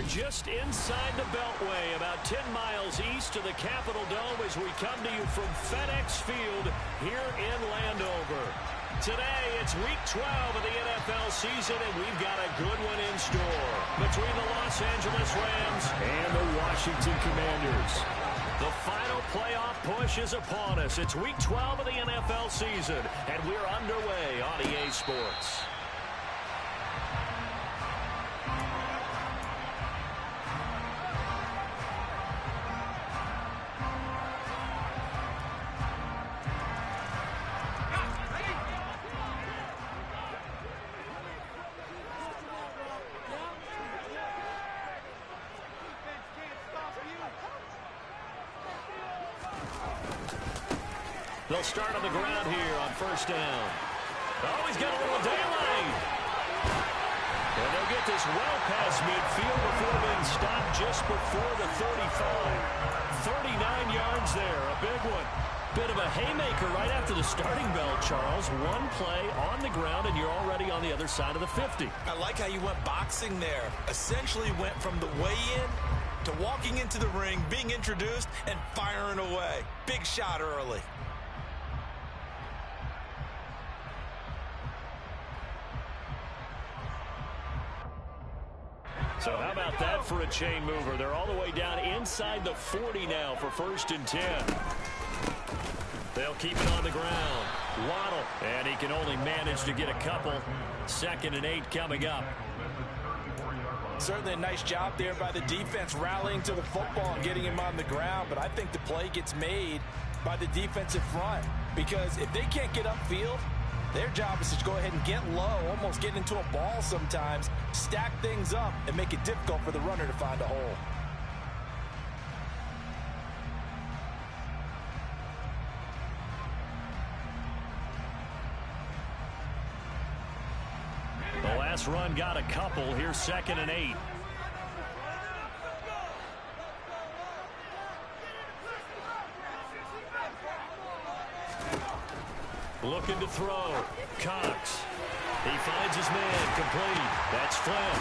just inside the Beltway, about 10 miles east of the Capitol Dome as we come to you from FedEx Field here in Landover. Today, it's Week 12 of the NFL season, and we've got a good one in store between the Los Angeles Rams and the Washington Commanders. The final playoff push is upon us. It's Week 12 of the NFL season, and we're underway on EA Sports. They'll start on the ground here on first down. Oh, he's got a little daylight. And they'll get this well past midfield before being stopped just before the 35. 39 yards there, a big one. Bit of a haymaker right after the starting bell, Charles. One play on the ground, and you're already on the other side of the 50. I like how you went boxing there. Essentially went from the weigh-in to walking into the ring, being introduced, and firing away. Big shot early. So how about that for a chain mover? They're all the way down inside the 40 now for 1st and 10. They'll keep it on the ground. Waddle, and he can only manage to get a couple. 2nd and 8 coming up. Certainly a nice job there by the defense rallying to the football and getting him on the ground, but I think the play gets made by the defensive front because if they can't get upfield, their job is to go ahead and get low, almost get into a ball sometimes, stack things up, and make it difficult for the runner to find a hole. The last run got a couple. Here's 2nd and 8. Looking to throw. Cox. He finds his man. Complete. That's Flynn.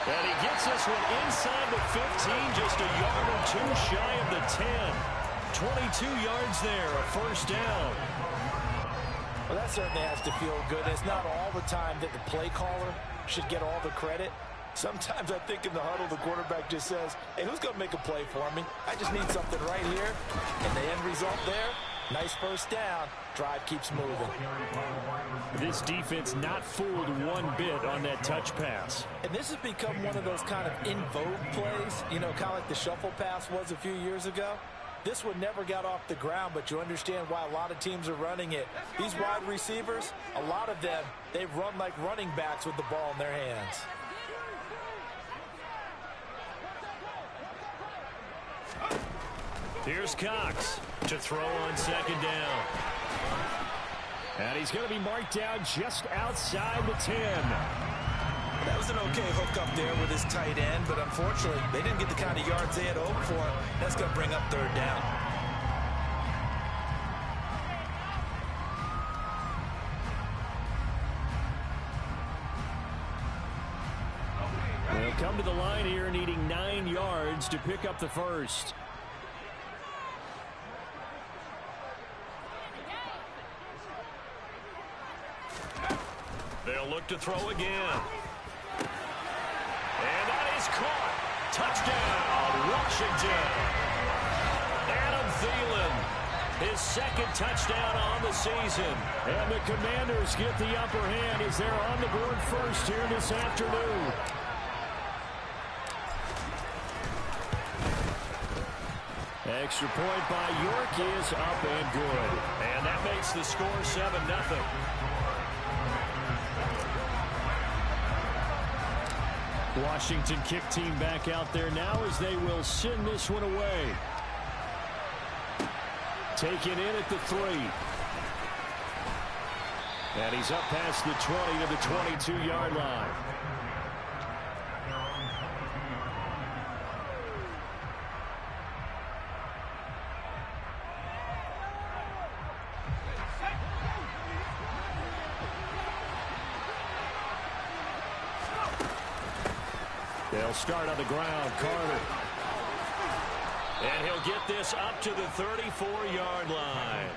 And he gets this one inside the 15, just a yard or two shy of the 10. 22 yards there, a 1st down. Well, that certainly has to feel good. It's not all the time that the play caller should get all the credit. Sometimes I think in the huddle, the quarterback just says, hey, who's going to make a play for me? I just need something right here. And the end result there, nice 1st down. Drive keeps moving. This defense not fooled one bit on that touch pass. And this has become one of those kind of in vogue plays, you know, kind of like the shuffle pass was a few years ago. This one never got off the ground, but you understand why a lot of teams are running it. These wide receivers, a lot of them, they run like running backs with the ball in their hands. Here's Cox to throw on 2nd down. And he's going to be marked down just outside the 10. That was an okay hook up there with his tight end, but unfortunately, they didn't get the kind of yards they had hoped for. That's going to bring up 3rd down. They'll come to the line here needing 9 yards to pick up the 1st. They'll look to throw again. And that is caught. Touchdown, Washington. Adam Thielen, his 2nd touchdown on the season. And the Commanders get the upper hand as they're on the board first here this afternoon. Extra point by York is up and good. And that makes the score 7-0. Washington kick team back out there now as they will send this one away. Taken in at the 3. And he's up past the 20 to the 22-yard line. They'll start on the ground. Carter. And he'll get this up to the 34-yard line.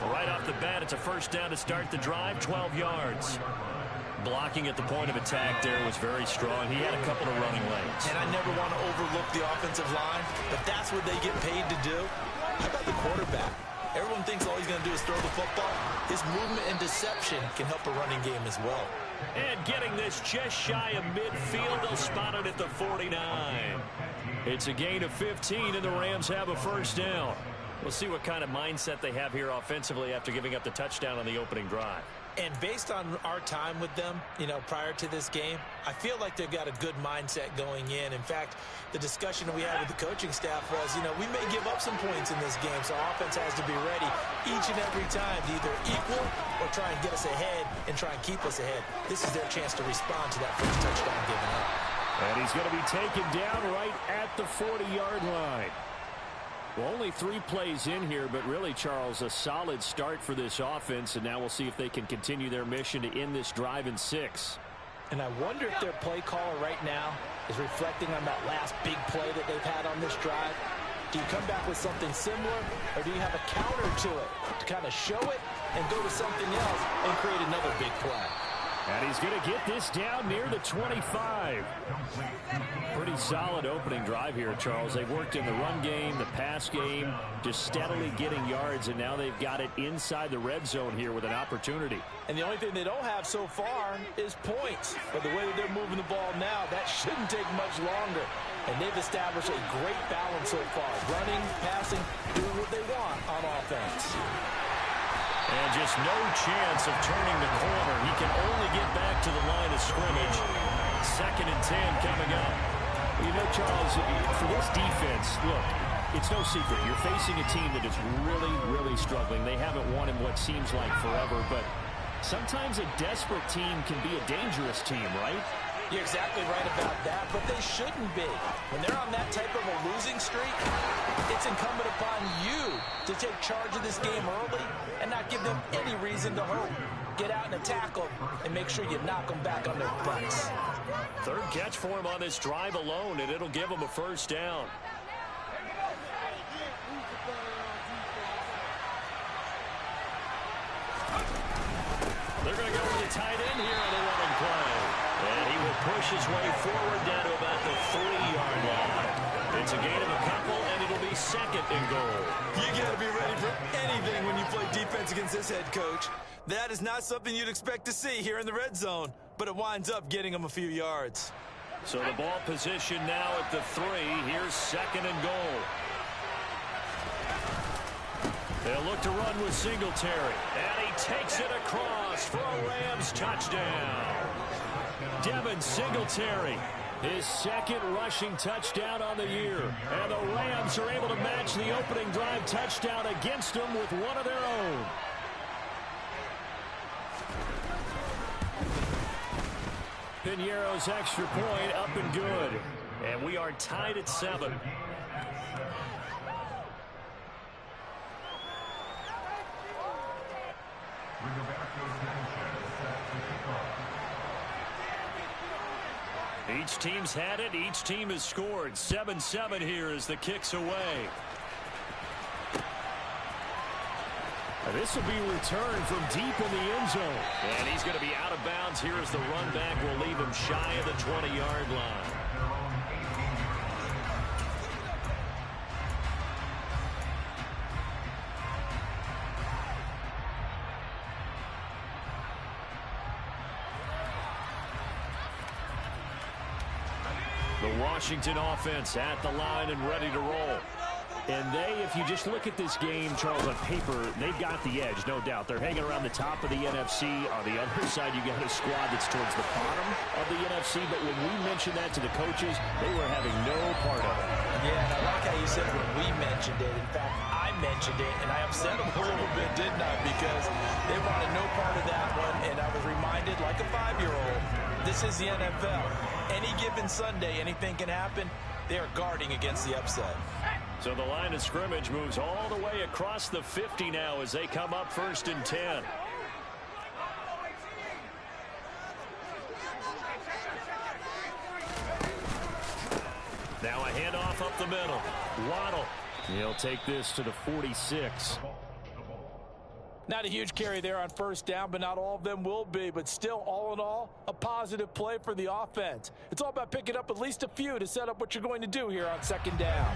Right off the bat, it's a first down to start the drive, 12 yards. Blocking at the point of attack there was very strong. He had a couple of running lanes. And I never want to overlook the offensive line, but that's what they get paid to do. How about the quarterback? Everyone thinks all he's going to do is throw the football. His movement and deception can help a running game as well. And getting this just shy of midfield, they'll spot it at the 49. It's a gain of 15, and the Rams have a first down. We'll see what kind of mindset they have here offensively after giving up the touchdown on the opening drive. And based on our time with them, prior to this game, I feel like they've got a good mindset going in. In fact, the discussion that we had with the coaching staff was, we may give up some points in this game, so offense has to be ready each and every time to either equal or try and get us ahead and try and keep us ahead. This is their chance to respond to that first touchdown given up. And he's going to be taken down right at the 40-yard line. Well, only 3 plays in here, but really, Charles, a solid start for this offense, and now we'll see if they can continue their mission to end this drive in 6. And I wonder if their play caller right now is reflecting on that last big play that they've had on this drive. Do you come back with something similar, or do you have a counter to it to kind of show it and go to something else and create another big play? And he's going to get this down near the 25. Pretty solid opening drive here, Charles. They've worked in the run game, the pass game, just steadily getting yards, and now they've got it inside the red zone here with an opportunity. And the only thing they don't have so far is points. But the way that they're moving the ball now, that shouldn't take much longer. And they've established a great balance so far. Running, passing, doing what they want on offense. And just no chance of turning the corner. He can only get back to the line of scrimmage. 2nd and 10 coming up. Charles, for this defense, look, it's no secret. You're facing a team that is really, really struggling. They haven't won in what seems like forever, but sometimes a desperate team can be a dangerous team, right? You're exactly right about that, but they shouldn't be. When they're on that type of a losing streak, it's incumbent upon you to take charge of this game early and not give them any reason to hope. Get out and attack them and make sure you knock them back on their butts. 3rd catch for him on this drive alone, and it'll give him a first down. They're going to go with the tight end here on the running play. And he will push his way forward down to about the 3-yard line. It's a gain of a couple, and it'll be 2nd and goal. You got to be ready for anything when you play defense against this head coach. That is not something you'd expect to see here in the red zone, but it winds up getting him a few yards. So the ball position now at the 3. Here's 2nd and goal. They'll look to run with Singletary. And he takes it across for a Rams touchdown. Devin Singletary, his 2nd rushing touchdown on the year. And the Rams are able to match the opening drive touchdown against them with one of their own. Piñeiro's extra point up and good. And we are tied at 7. Each team's had it. Each team has scored. 7-7 here as the kick's away. This will be returned from deep in the end zone. And he's going to be out of bounds here as the run back will leave him shy of the 20-yard line. The Washington offense at the line and ready to roll. And if you just look at this game, Charles, on paper, they've got the edge, no doubt. They're hanging around the top of the NFC. On the other side, you got a squad that's towards the bottom of the NFC. But when we mentioned that to the coaches, they were having no part of it. Yeah, and I like how you said when we mentioned it. In fact, I mentioned it, and I upset them a little bit, didn't I? Because they wanted no part of that one, and I was reminded, like a 5-year-old, this is the NFL. Any given Sunday, anything can happen. They are guarding against the upset. So the line of scrimmage moves all the way across the 50 now as they come up 1st and 10. the middle. Waddle. He'll take this to the 46. Not a huge carry there on first down, but not all of them will be. But still, all in all, a positive play for the offense. It's all about picking up at least a few to set up what you're going to do here on second down.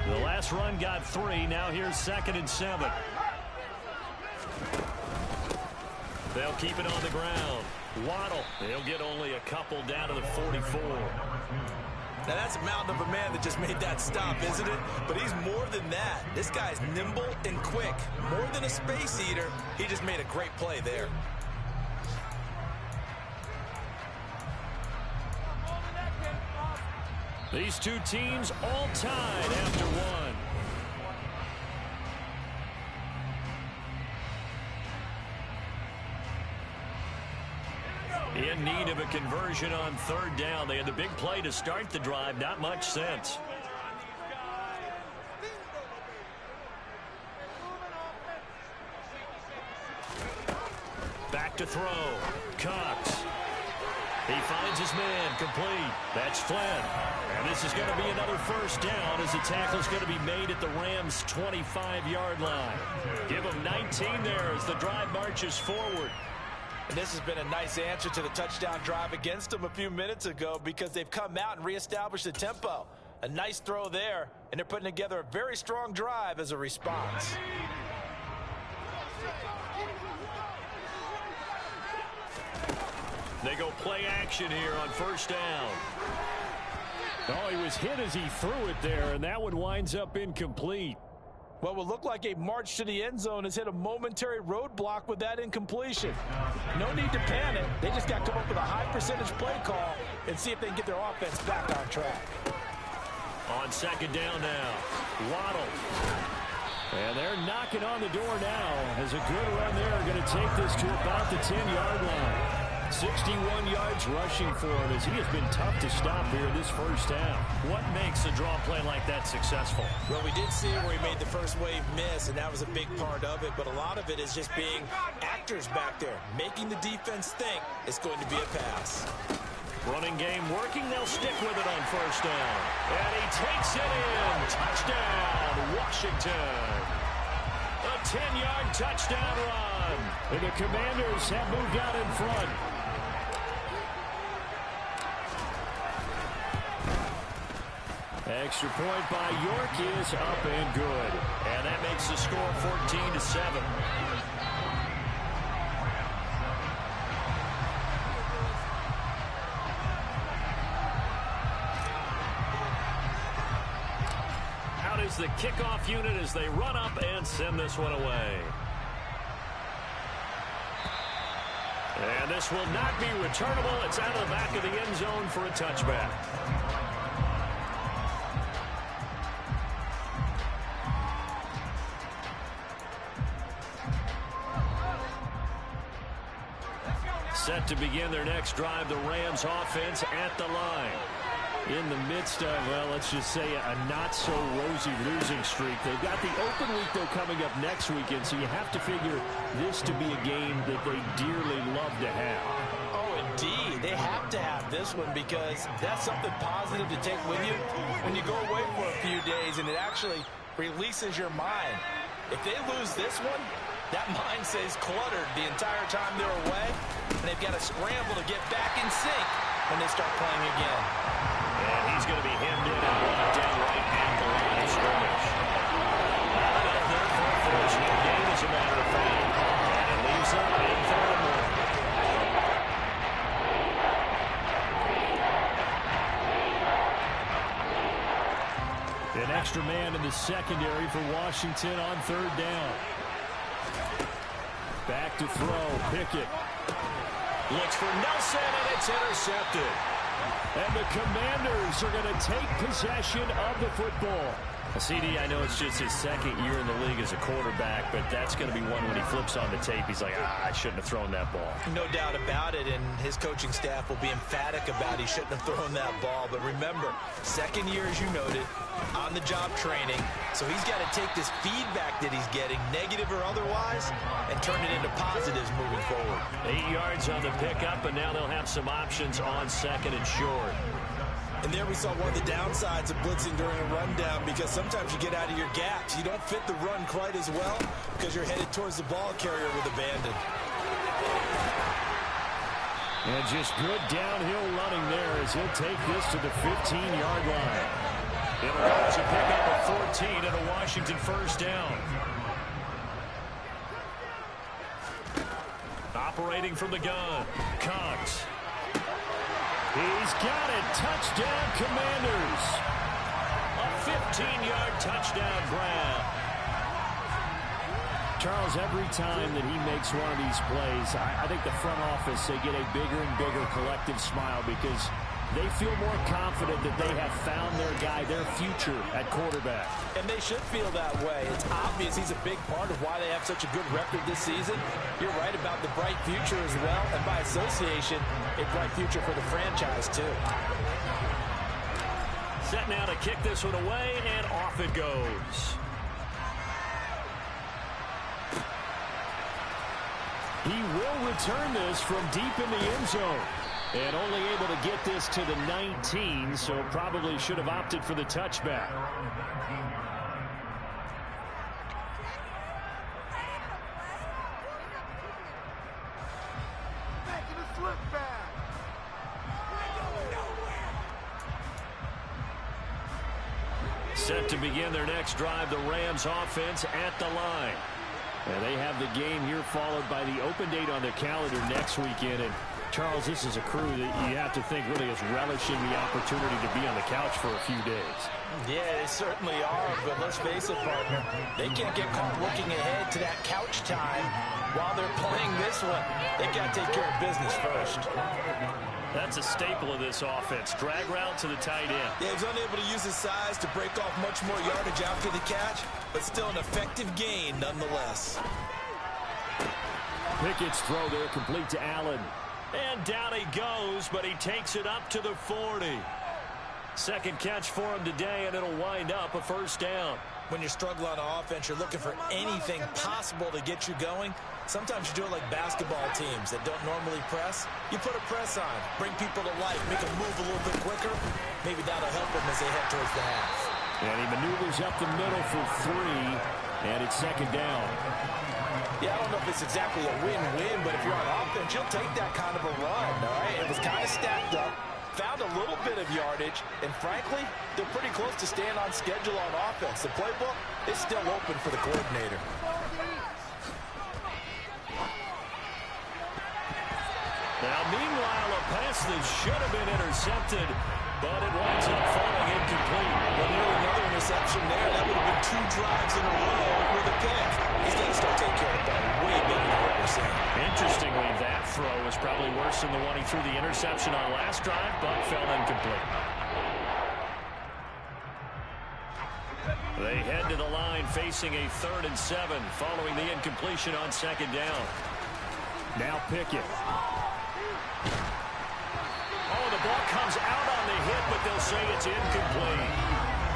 The last run got 3. Now here's 2nd and 7. They'll keep it on the ground. Waddle. They'll get only a couple down to the 44. Now, that's a mountain of a man that just made that stop, isn't it? But he's more than that. This guy's nimble and quick. More than a space eater, he just made a great play there. These two teams all tied after one. In need of a conversion on 3rd down. They had the big play to start the drive. Not much sense. Back to throw. Cox. He finds his man. Complete. That's Flynn. And this is going to be another first down as the tackle is going to be made at the Rams' 25-yard line. Give them 19 there as the drive marches forward. And this has been a nice answer to the touchdown drive against them a few minutes ago because they've come out and reestablished the tempo. A nice throw there, and they're putting together a very strong drive as a response. They go play action here on first down. Oh, he was hit as he threw it there, and that one winds up incomplete. What would look like a march to the end zone has hit a momentary roadblock with that incompletion. No need to panic. They just got to come up with a high percentage play call and see if they can get their offense back on track. On 2nd down now, Waddle. And they're knocking on the door now as a good run there. Going to take this to about the 10-yard line. 61 yards rushing for him as he has been tough to stop here in this first half. What makes a draw play like that successful? Well, we did see where he made the first wave miss, and that was a big part of it. But a lot of it is just being actors back there, making the defense think it's going to be a pass. Running game working. They'll stick with it on first down. And he takes it in. Touchdown, Washington. A 10-yard touchdown run. And the Commanders have moved out in front. Extra point by York is up and good. And that makes the score 14-7. Out is the kickoff unit as they run up and send this one away. And this will not be returnable. It's out of the back of the end zone for a touchback. Set to begin their next drive, the Rams offense at the line. In the midst of, well, let's just say a not-so-rosy losing streak. They've got the open week, though, coming up next weekend, so you have to figure this to be a game that they dearly love to have. Oh, indeed. They have to have this one because that's something positive to take with you when you go away for a few days, and it actually releases your mind. If they lose this one, that mind stays cluttered the entire time they're away, and they've got to scramble to get back in sync when they start playing again. And he's going to be hemmed in and brought down right at the line of scrimmage. Not enough there for a first game, as a matter of fact. And it leaves them in 3rd and 1. An extra man in the secondary for Washington on 3rd down. Back to throw. Pickett looks for Nelson, and it's intercepted. And the Commanders are going to take possession of the football. CD, I know it's just his 2nd year in the league as a quarterback, but that's going to be one when he flips on the tape. He's like, I shouldn't have thrown that ball. No doubt about it, and his coaching staff will be emphatic about he shouldn't have thrown that ball. But remember, 2nd year, as you noted, on-the-job training. So he's got to take this feedback that he's getting, negative or otherwise, and turn it into positives moving forward. 8 yards on the pickup, and now they'll have some options on 2nd and short. And there we saw one of the downsides of blitzing during a rundown, because sometimes you get out of your gaps. You don't fit the run quite as well because you're headed towards the ball carrier with abandon. And just good downhill running there as he'll take this to the 15-yard line. It allows a pickup of 14 and a Washington first down. Operating from the gun, Cox. He's got it. Touchdown, Commanders. A 15-yard touchdown grab. Charles, every time that he makes one of these plays, I think the front office, they get a bigger and bigger collective smile because they feel more confident that they have found their guy, their future at quarterback. And they should feel that way. It's obvious he's a big part of why they have such a good record this season. You're right about the bright future as well, and by association, a bright future for the franchise too. Set now to kick this one away, and off it goes. He will return this from deep in the end zone. And only able to get this to the 19, so probably should have opted for the touchback. Set to begin their next drive, the Rams offense at the line. And they have the game here followed by the open date on their calendar next weekend. And Charles, this is a crew that you have to think really is relishing the opportunity to be on the couch for a few days. Yeah, they certainly are, but let's face it, partner. They can't get caught looking ahead to that couch time while they're playing this one. They got to take care of business first. That's a staple of this offense. Drag route to the tight end. Yeah, he's unable to use his size to break off much more yardage after the catch, but still an effective gain nonetheless. Pickett's throw there complete to Allen. And down he goes, but he takes it up to the 40. Second catch for him today, and it'll wind up a first down. When you struggle on offense, you're looking for anything possible to get you going. Sometimes you do it like basketball teams that don't normally press. You put a press on, bring people to life, make them move a little bit quicker. Maybe that'll help them as they head towards the half. And he maneuvers up the middle for 3, and it's second down. Yeah, I don't know if it's exactly a win-win, but if you're on offense, you'll take that kind of a run, all right? It was kind of stacked up, found a little bit of yardage, and frankly, they're pretty close to staying on schedule on offense. The playbook is still open for the coordinator. Now, meanwhile, a pass that should have been intercepted, but it winds up falling incomplete. Well, nearly another interception there. That would have been 2 drives in a row with a pick. He's got to start taking care of the ball way better than what we're seeing. Interestingly, that throw was probably worse than the one he threw the interception on last drive, but fell incomplete. They head to the line facing a 3rd and 7 following the incompletion on second down. Now Pickett. Oh, the ball comes out on the hit, but they'll say it's incomplete.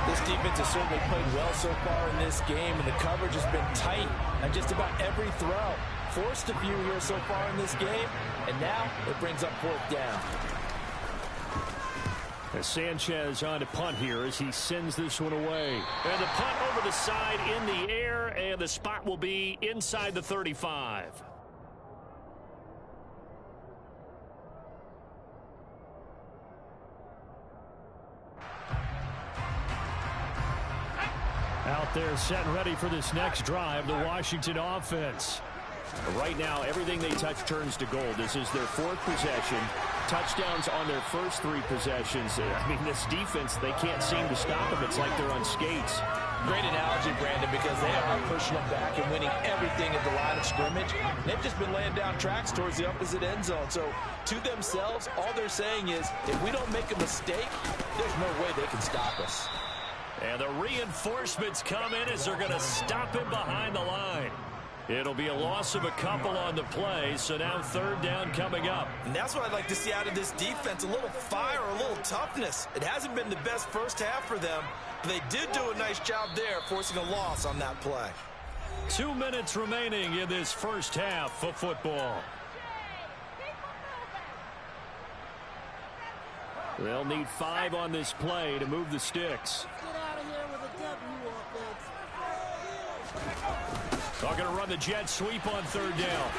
This defense has certainly played well so far in this game, and the coverage has been tight on just about every throw. Forced a few here so far in this game, and now it brings up 4th down. As Sanchez on to punt here as he sends this one away. And the punt over the side in the air, and the spot will be inside the 35. Out there set and ready for this next drive, the Washington offense. Right now, everything they touch turns to gold. This is their 4th possession. Touchdowns on their first 3 possessions. I mean, this defense, they can't seem to stop them. It's like they're on skates. Great analogy, Brandon, because they are pushing them back and winning everything at the line of scrimmage. They've just been laying down tracks towards the opposite end zone. So, to themselves, all they're saying is, if we don't make a mistake, there's no way they can stop us. And the reinforcements come in as they're going to stop him behind the line. It'll be a loss of a couple on the play, so now 3rd down coming up. And that's what I'd like to see out of this defense, a little fire, a little toughness. It hasn't been the best first half for them, but they did do a nice job there, forcing a loss on that play. 2 minutes remaining in this first half of football. They'll need 5 on this play to move the sticks. Get out of here with a W, offense. They're going to run the jet sweep on 3rd down.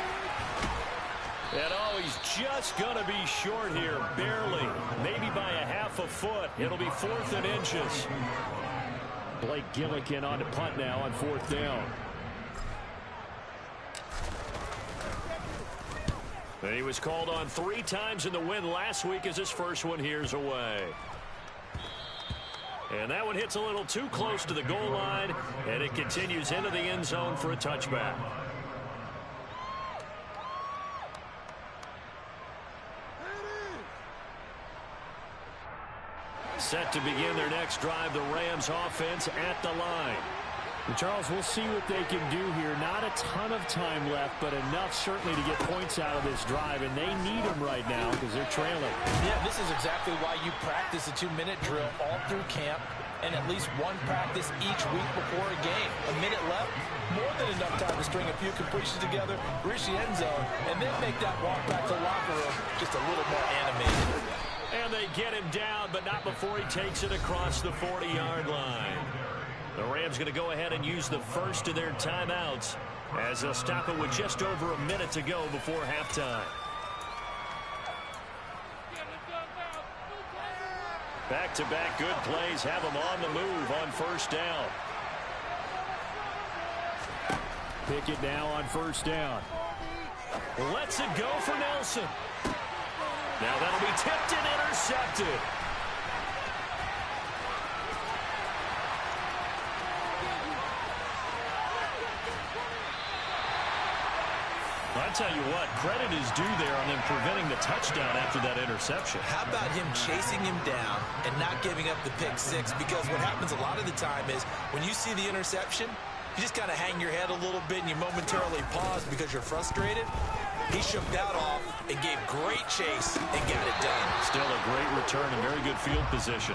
And he's just going to be short here, barely, maybe by a half a foot. It'll be 4th and inches. Blake Gillikin on to punt now on 4th down. And he was called on 3 times in the win last week as his first one here's away. And that one hits a little too close to the goal line, and it continues into the end zone for a touchback. Set to begin their next drive, the Rams offense at the line. And Charles, we'll see what they can do here. Not a ton of time left, but enough certainly to get points out of this drive, and they need them right now because they're trailing. Yeah, this is exactly why you practice a 2-minute drill all through camp and at least one practice each week before a game. A minute left, more than enough time to string a few completions together, reach the end zone, and then make that walk back to the locker room just a little more animated. And they get him down, but not before he takes it across the 40-yard line. The Rams going to go ahead and use the first of their timeouts as they'll stop it with just over a minute to go before halftime. Back-to-back good plays have them on the move on 1st down. Pickett now on 1st down. Lets it go for Nelson. Now that'll be tipped and intercepted. I tell you what, credit is due there on them preventing the touchdown after that interception. How about him chasing him down and not giving up the pick 6? Because what happens a lot of the time is when you see the interception, you just kind of hang your head a little bit and you momentarily pause because you're frustrated. He shook that off and gave great chase and got it done. Still a great return and very good field position.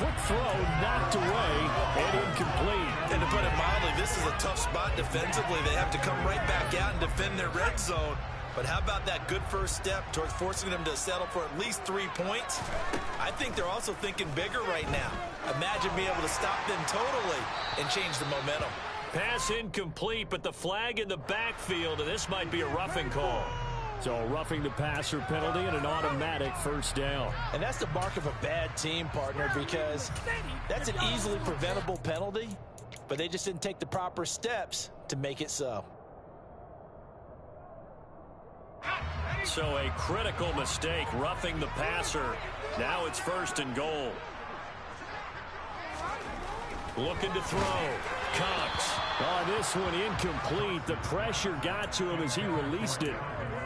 Quick throw, knocked away, and incomplete. And to put it mildly, this is a tough spot defensively. They have to come right back out and defend their red zone. But how about that good first step towards forcing them to settle for at least 3 points? I think they're also thinking bigger right now. Imagine being able to stop them totally and change the momentum. Pass incomplete, but the flag in the backfield, and this might be a roughing call. So roughing the passer penalty and an automatic 1st down. And that's the mark of a bad team, partner, because that's an easily preventable penalty, but they just didn't take the proper steps to make it so. So a critical mistake, roughing the passer. Now it's 1st and goal. Looking to throw. Cox. Oh, this one incomplete. The pressure got to him as he released it.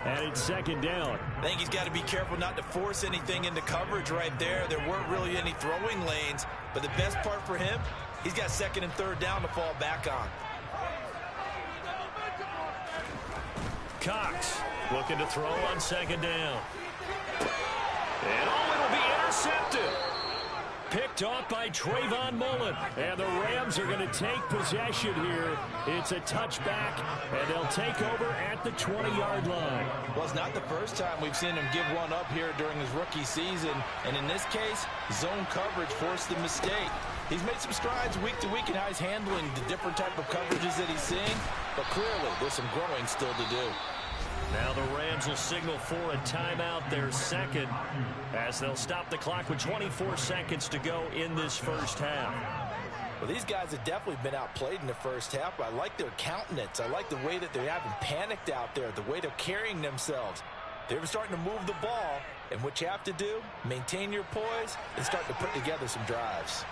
And it's 2nd down. I think he's got to be careful not to force anything into coverage right there. There weren't really any throwing lanes. But the best part for him, he's got 2nd and 3rd down to fall back on. Cox looking to throw on 2nd down. And it'll be intercepted. Picked off by Trayvon Mullen. And the Rams are going to take possession here. It's a touchback, and they'll take over at the 20-yard line. Well, it's not the first time we've seen him give one up here during his rookie season. And in this case, zone coverage forced the mistake. He's made some strides week to week in how he's handling the different type of coverages that he's seeing. But clearly, there's some growing still to do. Now the Rams will signal for a timeout, their 2nd, as they'll stop the clock with 24 seconds to go in this 1st half. Well, these guys have definitely been outplayed in the 1st half. I like their countenance. I like the way that they haven't panicked out there, the way they're carrying themselves. They're starting to move the ball, and what you have to do, maintain your poise and start to put together some drives.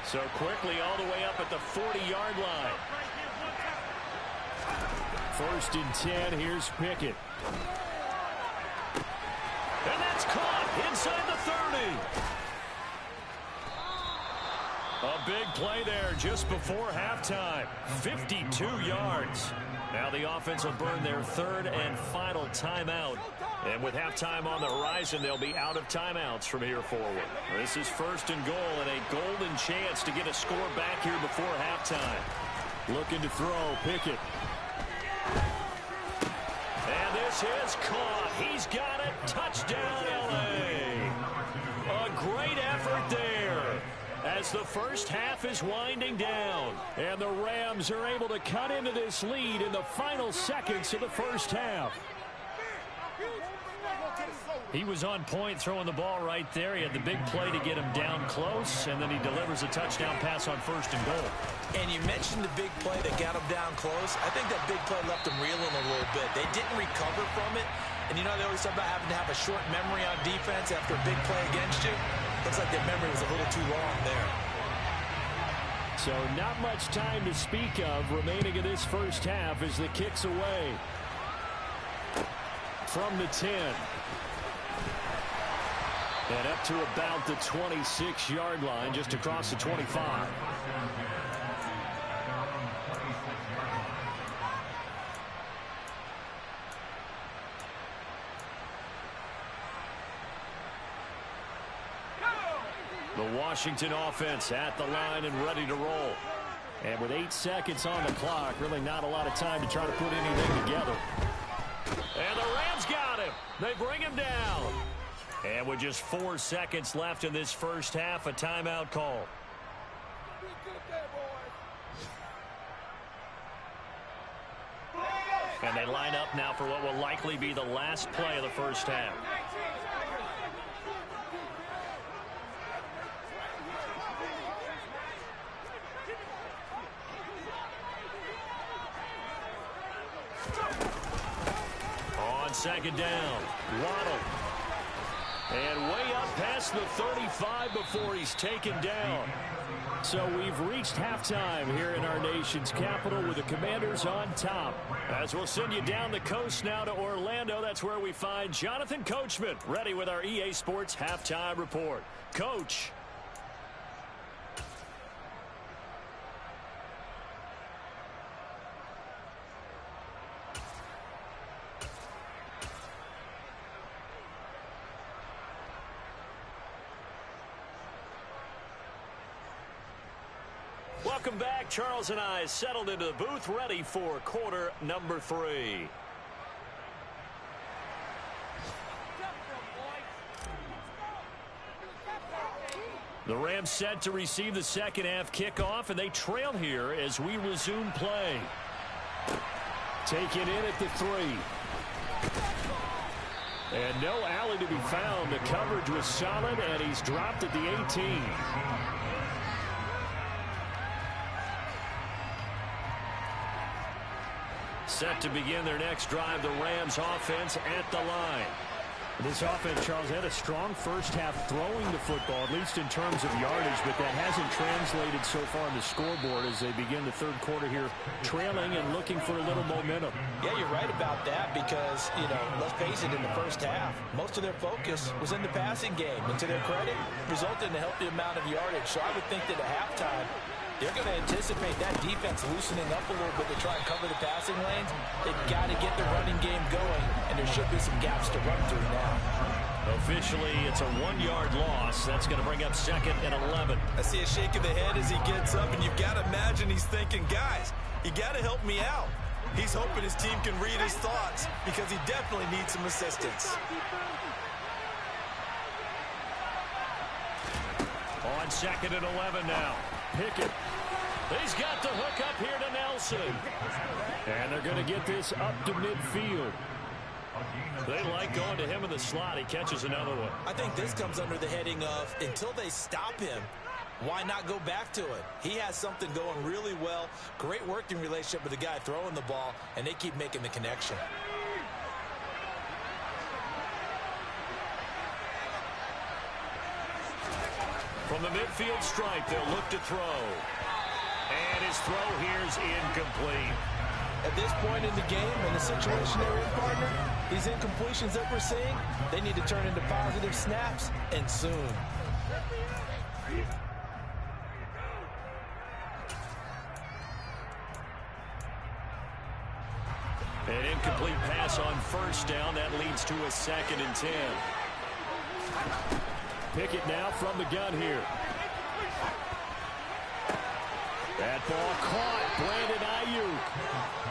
So quickly all the way up at the 40-yard line. 1st and 10, here's Pickett. And that's caught inside the 30. A big play there just before halftime. 52 yards. Now the offense will burn their 3rd and final timeout. And with halftime on the horizon, they'll be out of timeouts from here forward. This is 1st and goal and a golden chance to get a score back here before halftime. Looking to throw, Pickett. And this is caught. He's got it. Touchdown, L.A. A great effort there as the first half is winding down. And the Rams are able to cut into this lead in the final seconds of the first half. He was on point throwing the ball right there. He had the big play to get him down close, and then he delivers a touchdown pass on 1st and goal. And you mentioned the big play that got him down close. I think that big play left him reeling a little bit. They didn't recover from it. And you know, they always talk about having to have a short memory on defense after a big play against you. Looks like that memory was a little too long there. So not much time to speak of remaining in this first half as the kick's away. From the 10. And up to about the 26-yard line, just across the 25. The Washington offense at the line and ready to roll. And with 8 seconds on the clock, really not a lot of time to try to put anything together. And the Rams got him. They bring him down. And with just 4 seconds left in this first half, a timeout call. And they line up now for what will likely be the last play of the first half. On 2nd down, Waddle. And way up past the 35 before he's taken down. So we've reached halftime here in our nation's capital with the Commanders on top. As we'll send you down the coast now to Orlando, that's where we find Jonathan Coachman ready with our EA Sports halftime report. Coach. Welcome back. Charles and I settled into the booth, ready for quarter number 3. The Rams set to receive the second half kickoff, and they trail here as we resume play. Taken in at the 3. And no alley to be found. The coverage was solid, and he's dropped at the 18. Set to begin their next drive, the Rams offense at the line. This offense, Charles, had a strong first half throwing the football, at least in terms of yardage, but that hasn't translated so far on the scoreboard as they begin the third quarter here, trailing and looking for a little momentum. Yeah, you're right about that because, you know, let's face it, in the first half, most of their focus was in the passing game. And to their credit, resulted in a healthy amount of yardage. So I would think that at halftime, they're going to anticipate that defense loosening up a little bit to try and cover the passing lanes. They've got to get the running game going, and there should be some gaps to run through now. Officially, it's a 1-yard loss. That's going to bring up 2nd and 11. I see a shake of the head as he gets up, and you've got to imagine he's thinking, guys, you got to help me out. He's hoping his team can read his thoughts because he definitely needs some assistance. On 2nd and 11 now. Pickett. He's got the hook up here to Nelson. And they're going to get this up to midfield. They like going to him in the slot. He catches another one. I think this comes under the heading of until they stop him, why not go back to it? He has something going really well. Great working relationship with the guy throwing the ball, and they keep making the connection. From the midfield stripe, they'll look to throw. And his throw here is incomplete. At this point in the game, in the situation they're in, partner, these incompletions that we're seeing, they need to turn into positive snaps, and soon. An incomplete pass on 1st down. That leads to a 2nd and 10. Pickett now from the gun here. That ball caught. Brandon Ayuk.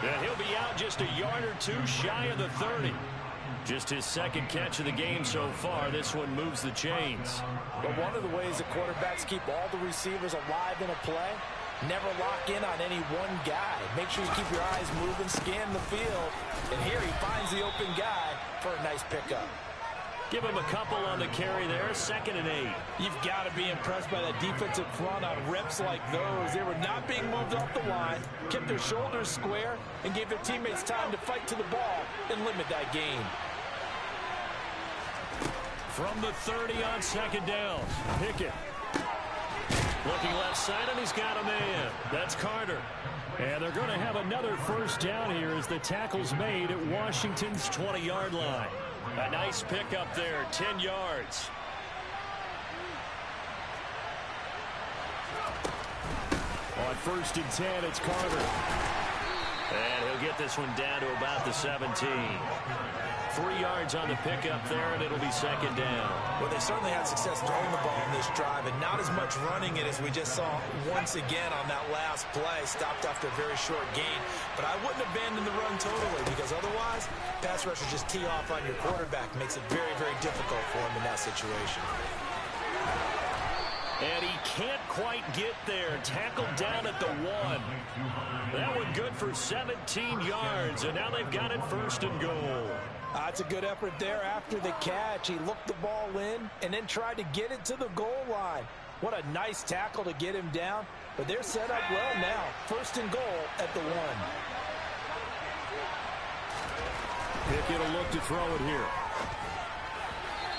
And he'll be out just a yard or two shy of the 30. Just his second catch of the game so far. This one moves the chains. But one of the ways that quarterbacks keep all the receivers alive in a play, never lock in on any one guy. Make sure you keep your eyes moving, scan the field. And here he finds the open guy for a nice pickup. Give him a couple on the carry there, 2nd and 8. You've got to be impressed by that defensive front on rips like those. They were not being moved off the line, kept their shoulders square, and gave their teammates time to fight to the ball and limit that gain. From the 30 on 2nd down, Pickett. Looking left side, and he's got a man. That's Carter. And they're going to have another first down here as the tackle's made at Washington's 20-yard line. A nice pickup there, 10 yards. On 1st and 10, it's Carter. And he'll get this one down to about the 17. 3 yards on the pickup there, and it'll be 2nd down. Well, they certainly had success throwing the ball in this drive, and not as much running it as we just saw once again on that last play. Stopped after a very short gain. But I wouldn't abandon the run totally, because otherwise, pass rushers just tee off on your quarterback. Makes it very, very difficult for him in that situation. And he can't quite get there. Tackled down at the 1. That one good for 17 yards, and now they've got it 1st and goal. That's a good effort there after the catch. He looked the ball in and then tried to get it to the goal line. What a nice tackle to get him down. But they're set up well now. 1st and goal at the 1. Pickett will look to throw it here.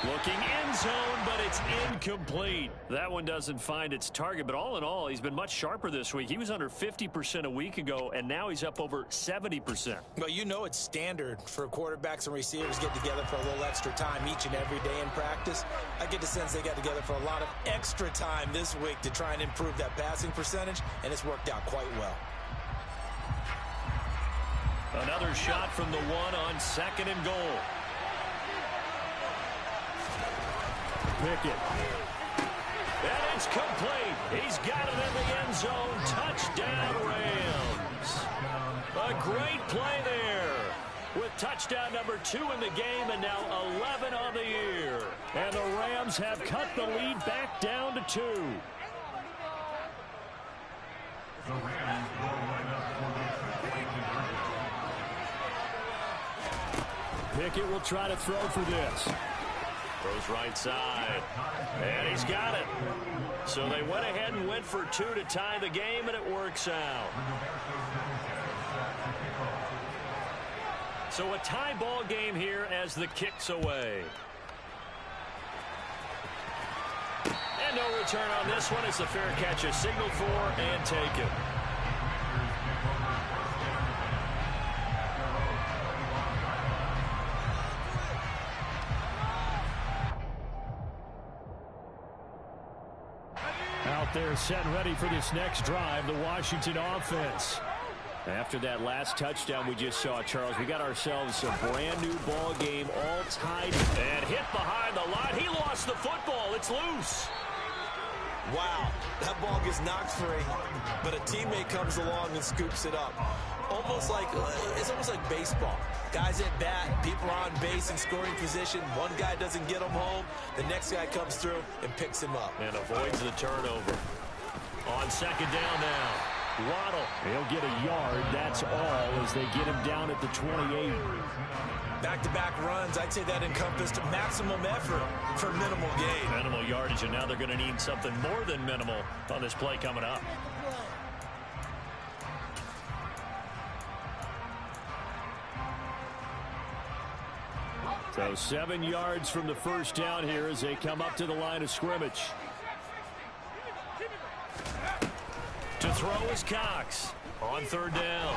Looking end zone, but it's incomplete. That one doesn't find its target, but all in all, he's been much sharper this week. He was under 50% a week ago, and now he's up over 70%. Well, you know it's standard for quarterbacks and receivers get together for a little extra time each and every day in practice. I get the sense they got together for a lot of extra time this week to try and improve that passing percentage, and it's worked out quite well. Another shot from the 1 on 2nd and goal. Pickett. And it's complete. He's got it in the end zone. Touchdown, Rams. A great play there. With touchdown number 2 in the game and now 11 on the year. And the Rams have cut the lead back down to 2. Pickett will try to throw for this. Throws right side. And he's got it. So they went ahead and went for 2 to tie the game, and it works out. So a tie ball game here as the kick's away. And no return on this one. It's a fair catch, a signal for, and take it. Out there set and ready for this next drive, the Washington offense. After that last touchdown we just saw, Charles, we got ourselves a brand new ball game, all tied and hit behind the line. He lost the football. It's loose. Wow, that ball gets knocked free, but a teammate comes along and scoops it up. It's almost like baseball. Guys at bat, people are on base in scoring position. One guy doesn't get him home. The next guy comes through and picks him up. And avoids the turnover. On 2nd down now. Waddle. He'll get a yard. That's all as they get him down at the 28. Back-to-back runs, I'd say that encompassed maximum effort for minimal gain. Minimal yardage, and now they're going to need something more than minimal on this play coming up. So 7 yards from the first down here as they come up to the line of scrimmage. To throw is Cox on 3rd down.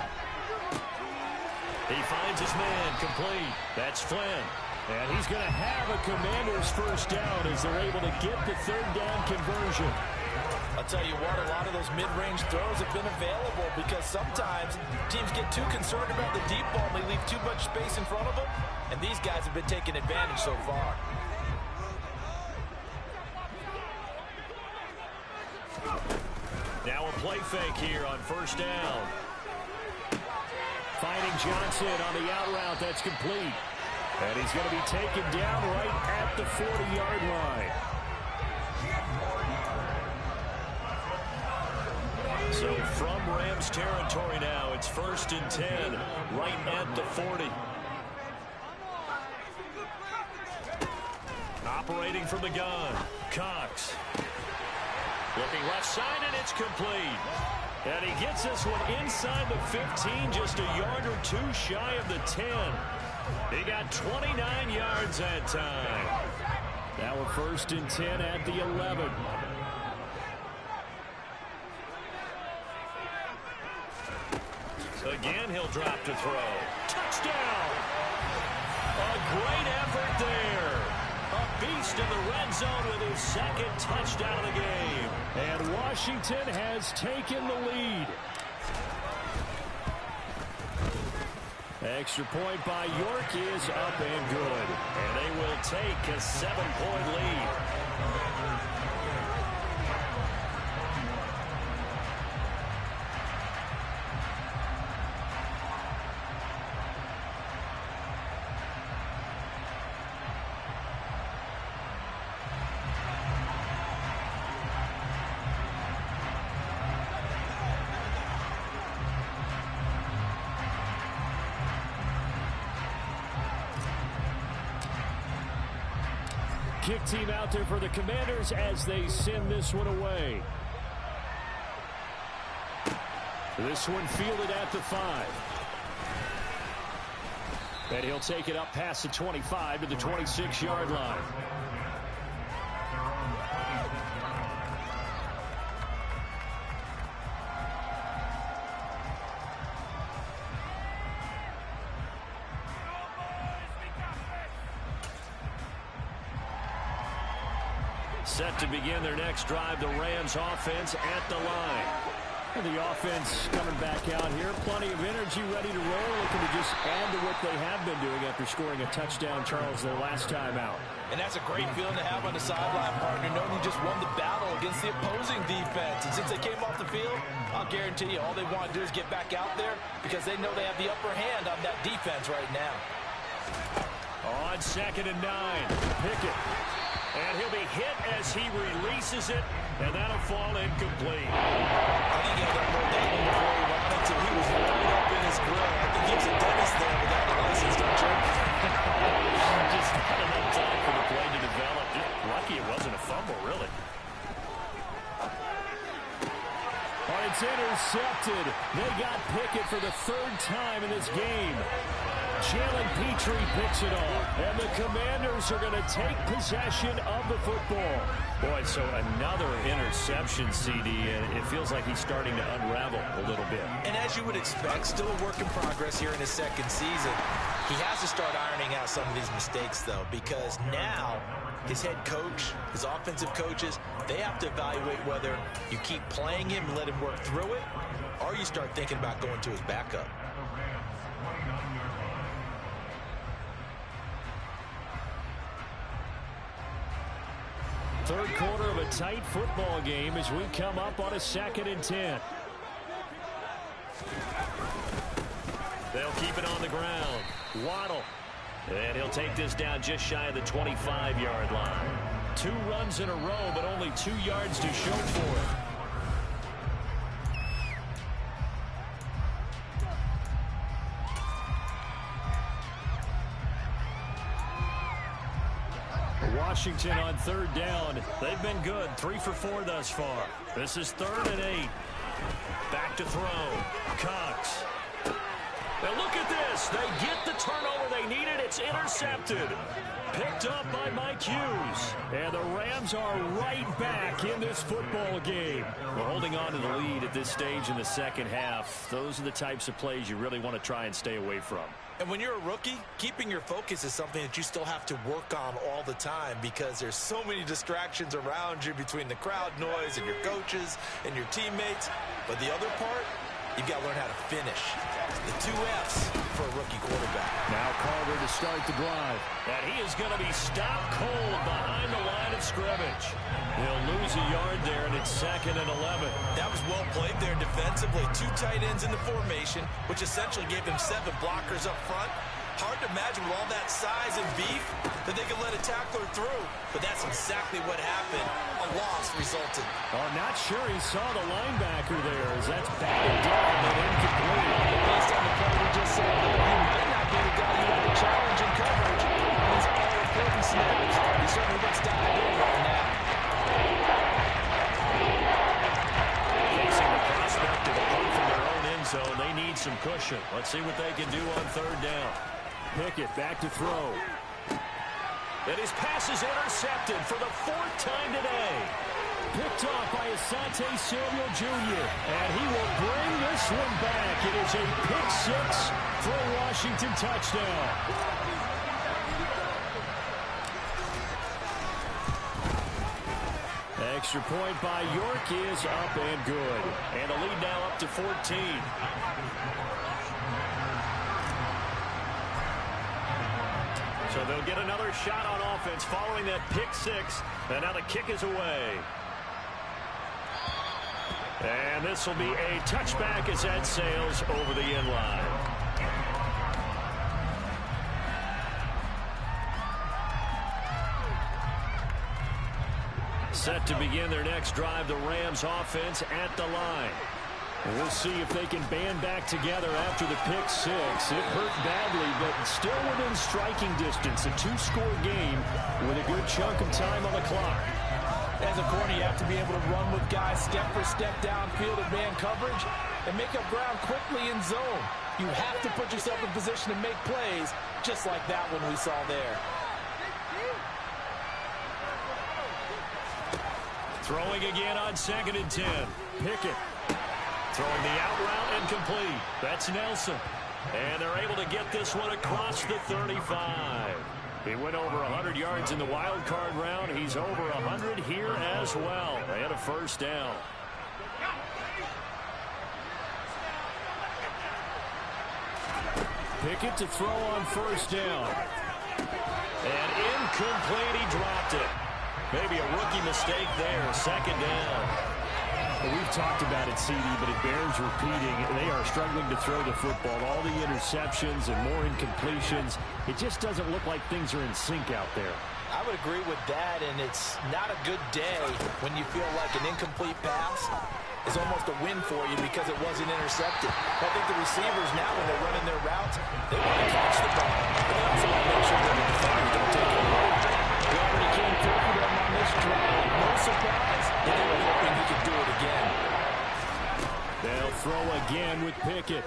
He finds his man complete. That's Flynn. And he's going to have a Commander's first down as they're able to get the 3rd down conversion. I'll tell you what, a lot of those mid-range throws have been available because sometimes teams get too concerned about the deep ball and they leave too much space in front of them, and these guys have been taking advantage so far. Now a play fake here on 1st down. Finding Johnson on the out route. That's complete. And he's going to be taken down right at the 40-yard line. So from Rams territory now, it's 1st and 10, right at the 40. Operating from the gun, Cox. Looking left side, and it's complete. And he gets this one inside the 15, just a yard or two shy of the 10. He got 29 yards that time. Now we're 1st and 10 at the 11. Again, he'll drop to throw. Touchdown! A great effort there. A beast in the red zone with his 2nd touchdown of the game. And Washington has taken the lead. Extra point by York is up and good. And they will take a 7-point lead. Kick team out there for the Commanders as they send this one away. This one fielded at the 5. And he'll take it up past the 25 to the 26-yard line. Set to begin their next drive, the Rams offense at the line. And the offense coming back out here. Plenty of energy, ready to roll, looking to just add to what they have been doing after scoring a touchdown, Charles, their last time out. And that's a great feeling to have on the sideline, partner, knowing you just won the battle against the opposing defense. And since they came off the field, I'll guarantee you all they want to do is get back out there because they know they have the upper hand on that defense right now. On 2nd and 9, Pickett. And he'll be hit as he releases it, and that'll fall incomplete. I think he had that more that one before he wanted to. He was right up in his grill. I think he was a dentist there without a license, don't you? Just not enough time for the play to develop. Just lucky it wasn't a fumble, really. Oh, it's intercepted. They got Pickett for the 3rd time in this game. Jalen Petrie picks it off, and the Commanders are going to take possession of the football. Boy, so another interception, CD, and it feels like he's starting to unravel a little bit. And as you would expect, still a work in progress here in his 2nd season. He has to start ironing out some of these mistakes, though, because now his head coach, his offensive coaches, they have to evaluate whether you keep playing him and let him work through it, or you start thinking about going to his backup. Third quarter of a tight football game as we come up on a 2nd and 10. They'll keep it on the ground. Waddle. And he'll take this down just shy of the 25-yard line. 2 runs in a row, but only 2 yards to show for it. Washington on 3rd down. They've been good. 3 for 4 thus far. This is 3rd and 8. Back to throw. Cox. Now look at this. They get the turnover they needed. It's intercepted. Picked up by Mike Hughes. And the Rams are right back in this football game. We're holding on to the lead at this stage in the 2nd half. Those are the types of plays you really want to try and stay away from. And when you're a rookie, keeping your focus is something that you still have to work on all the time because there's so many distractions around you between the crowd noise and your coaches and your teammates. But the other part, you've got to learn how to finish. The 2 F's for a rookie quarterback. Now Carter to start the drive. And he is going to be stopped cold behind the line of scrimmage. He'll lose a yard there, and it's 2nd and 11. That was well played there defensively. 2 tight ends in the formation, which essentially gave them 7 blockers up front. Hard to imagine with all that size and beef that they could let a tackler through. But that's exactly what happened. A loss resulted. Oh, not sure he saw the linebacker there as that's batted down and incomplete. Based on the play we just saw, he might not be the guy you have to challenge in coverage on these all-important snaps. He certainly looks dialed in right now. Facing the prospect of a run from their own end zone, they need some cushion. Let's see what they can do on third down. Pickett back to throw. And his pass is intercepted for the fourth time today. Picked off by Asante Samuel Jr. And he will bring this one back. It is a pick six for a Washington touchdown. Extra point by York is up and good. And the lead now up to 14. So they'll get another shot on offense following that pick six. And now the kick is away. And this will be a touchback as that sails over the end line. Set to begin their next drive, the Rams offense at the line. We'll see if they can band back together after the pick six. It hurt badly, but still within striking distance. A two-score game with a good chunk of time on the clock. As a corner, you have to be able to run with guys step for step downfield in man coverage and make up ground quickly in zone. You have to put yourself in position to make plays, just like that one we saw there. Throwing again on 2nd and 10. Pickett. Throwing the out route incomplete. That's Nelson. And they're able to get this one across the 35. He went over 100 yards in the wild card round. He's over 100 here as well. And a first down. Pickett to throw on first down. And incomplete. He dropped it. Maybe a rookie mistake there. 2nd down. Well, we've talked about it, CD, but it bears repeating. They are struggling to throw the football. All the interceptions and more incompletions. It just doesn't look like things are in sync out there. I would agree with that, and it's not a good day when you feel like an incomplete pass is almost a win for you because it wasn't intercepted. I think the receivers now, when they're running their routes, they want to catch the ball. But they also want to make sure that the defenders don't take it away. He already came through for them on this drive. No surprise, and they were hoping he could do it again. They'll throw again with Pickett.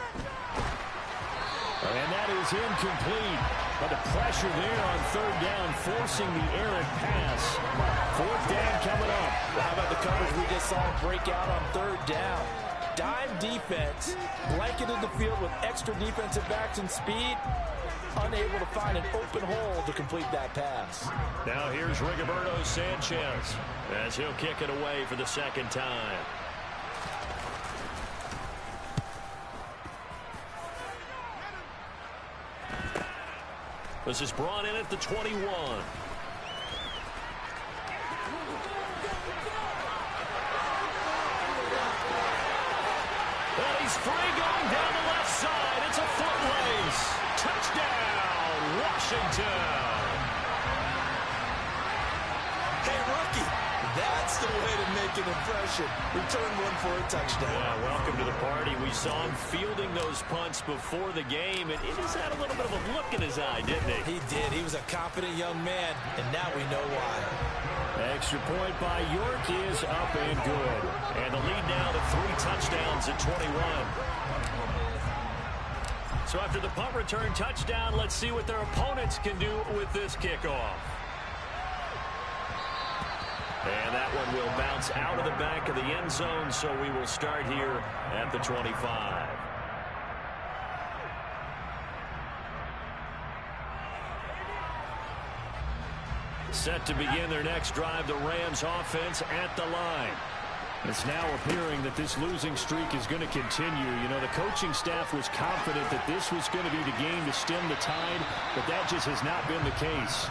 And that is incomplete. But the pressure there on third down, forcing the errant pass. Fourth down coming up. Well, how about the coverage we just saw break out on third down? Dime defense, blanketed the field with extra defensive backs and speed, unable to find an open hole to complete that pass. Now here's Rigoberto Sanchez as he'll kick it away for the second time. This is brought in at the 21. And he's free going down the left side. It's a foot race. Touchdown, Washington. Hey, rookie, that's the way to make an impression. Return one for a touchdown. Yeah, welcome to the party. We saw him fielding those punts before the game, and it just had a little bit of a look in his eye, didn't he? He did. He was a confident young man, and now we know why. Extra point by York is up and good. And the lead now to 3 touchdowns at 21. So after the punt return touchdown, let's see what their opponents can do with this kickoff. And that one will bounce out of the back of the end zone, so we will start here at the 25. Set to begin their next drive, the Rams offense at the line. It's now appearing that this losing streak is going to continue. You know, the coaching staff was confident that this was going to be the game to stem the tide, but that just has not been the case.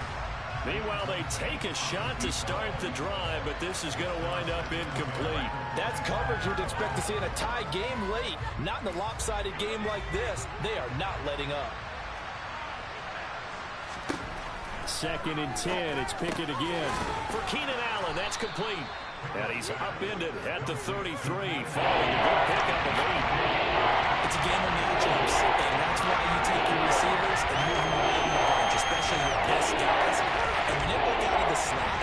Meanwhile, they take a shot to start the drive, but this is going to wind up incomplete. That's coverage you'd expect to see in a tie game late. Not in a lopsided game like this. They are not letting up. 2nd and 10. It's Pickett again. For Keenan Allen, that's complete. And he's upended at the 33, following a good pickup of 8. It's a game of matchups, and that's why you take your receivers and move them around the bunch, especially your best guys. And when they work out of the slot,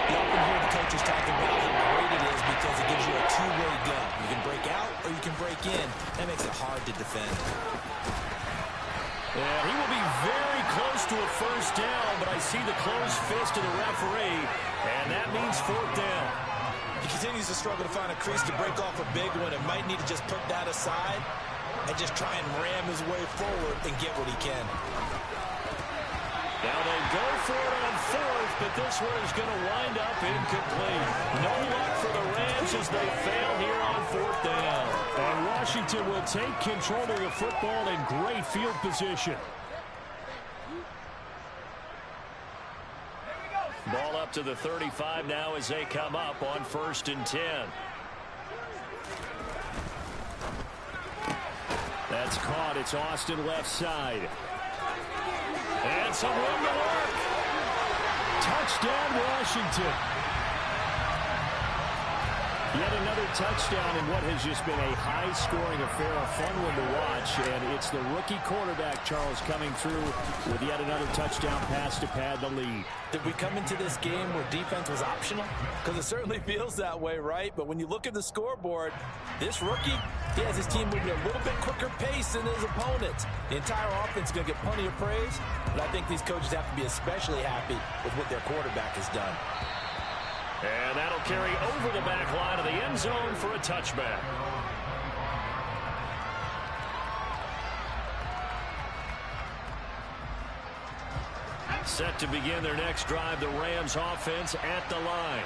you often hear the coaches talking about how great it is because it gives you a two-way gun. You can break out or you can break in. That makes it hard to defend. And he will be very close to a first down, but I see the closed fist of the referee, and that means 4th down. He continues to struggle to find a crease to break off a big one and might need to just put that aside and just try and ram his way forward and get what he can. Now they go for it on 4th, but this one is going to wind up incomplete. No luck for the Rams as they fail here on 4th down. And Washington will take control of the football in great field position. Ball up to the 35 now as they come up on 1st and 10. That's caught. It's Austin left side. And some room to work. Touchdown, Washington. Yet another touchdown in what has just been a high-scoring affair, a fun one to watch. And it's the rookie quarterback, Charles, coming through with yet another touchdown pass to pad the lead. Did we come into this game where defense was optional? Because it certainly feels that way, right? But when you look at the scoreboard, this rookie, he has his team moving at a little bit quicker pace than his opponents. The entire offense is going to get plenty of praise, but I think these coaches have to be especially happy with what their quarterback has done. And that'll carry over the back line of the end zone for a touchback. Set to begin their next drive, the Rams offense at the line.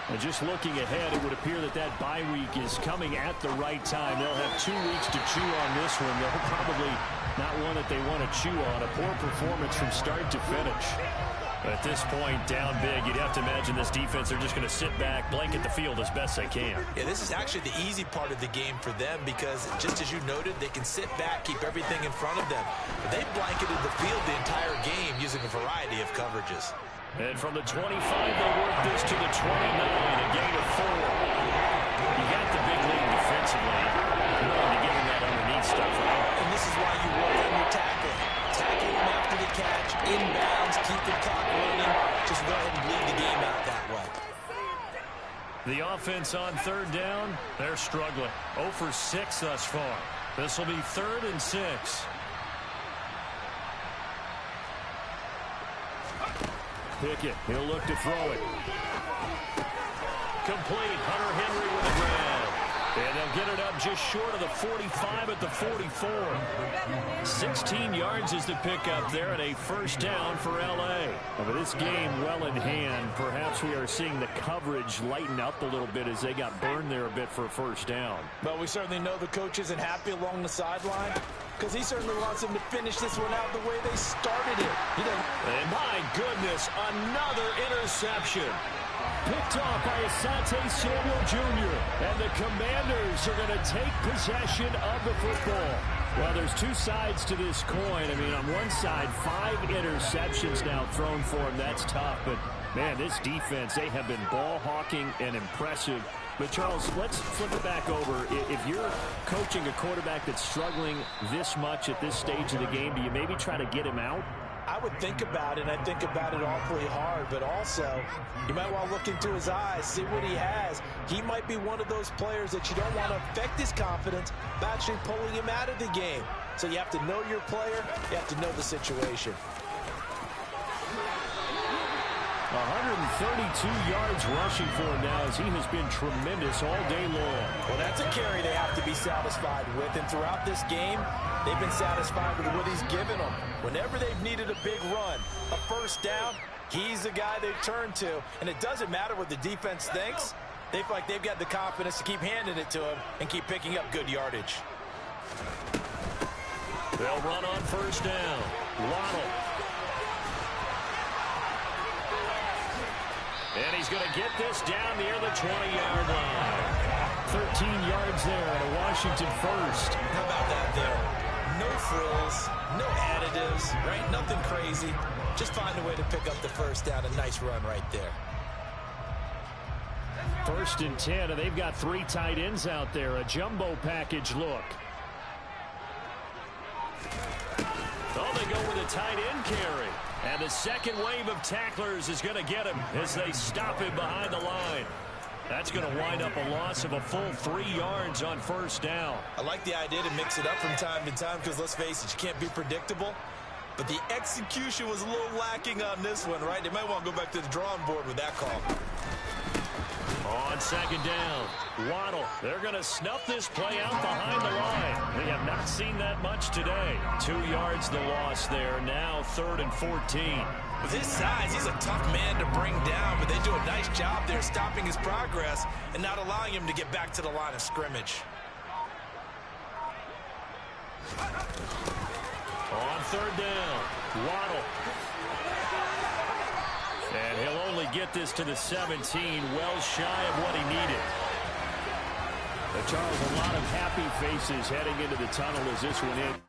And just looking ahead, it would appear that that bye week is coming at the right time. They'll have 2 weeks to chew on this one. They'll probably not one that they want to chew on. A poor performance from start to finish. At this point, down big, you'd have to imagine this defense, they're just going to sit back, blanket the field as best they can. Yeah, this is actually the easy part of the game for them because, just as you noted, they can sit back, keep everything in front of them. But they blanketed the field the entire game using a variety of coverages. And from the 25, they work this to the 29, a gain of 4. You got the big lead defensively. You're going to give them that underneath stuff, right? And this is why you work on your tackling. Tackle them after the catch, inbounds, keep the clock running. Just go ahead and bleed the game out that way. The offense on 3rd down, they're struggling. 0 for 6 thus far. This will be 3rd and 6. Pickett, he'll look to throw it. Complete. Hunter Henry with a grab. And they'll get it up just short of the 45 at the 44. 16 yards is the pickup there and a first down for L.A. But this game well in hand. Perhaps we are seeing the coverage lighten up a little bit as they got burned there a bit for a first down. But we certainly know the coach isn't happy along the sideline because he certainly wants them to finish this one out the way they started it. And my goodness, another interception. Picked off by Asante Samuel Jr. And the Commanders are going to take possession of the football. Well, there's 2 sides to this coin. I mean, on one side, 5 interceptions now thrown for him. That's tough. But, man, this defense, they have been ball hawking and impressive. But, Charles, let's flip it back over. If you're coaching a quarterback that's struggling this much at this stage of the game, do you maybe try to get him out? I would think about it, and I think about it awfully hard, but also you might want to look into his eyes, see what he has. He might be one of those players that you don't want to affect his confidence by actually pulling him out of the game. So you have to know your player, you have to know the situation. 132 yards rushing for him now as he has been tremendous all day long. Well, that's a carry they have to be satisfied with, and throughout this game, they've been satisfied with what he's given them. Whenever they've needed a big run, a first down, he's the guy they've turned to. And it doesn't matter what the defense thinks. They feel like they've got the confidence to keep handing it to him and keep picking up good yardage. They'll run on first down. Waddle. And he's going to get this down near the 20-yard line. 13 yards there and a Washington first. How about that there? No frills, no additives, pass, right? Nothing crazy. Just find a way to pick up the first down. A nice run right there. 1st and 10, and they've got 3 tight ends out there. A jumbo package look. Oh, they go with a tight end carry. And the second wave of tacklers is going to get him as they stop him behind the line. That's going to wind up a loss of a full 3 yards on 1st down. I like the idea to mix it up from time to time because, let's face it, you can't be predictable. But the execution was a little lacking on this one, right? They might want to go back to the drawing board with that call. On 2nd down, Waddle. They're going to snuff this play out behind the line. We have not seen that much today. 2 yards the loss there. Now 3rd and 14. With his size, he's a tough man to bring down, but they do a nice job there stopping his progress and not allowing him to get back to the line of scrimmage. On 3rd down, Waddle. And he'll only get this to the 17, well shy of what he needed. But Charles, a lot of happy faces heading into the tunnel as this one ends.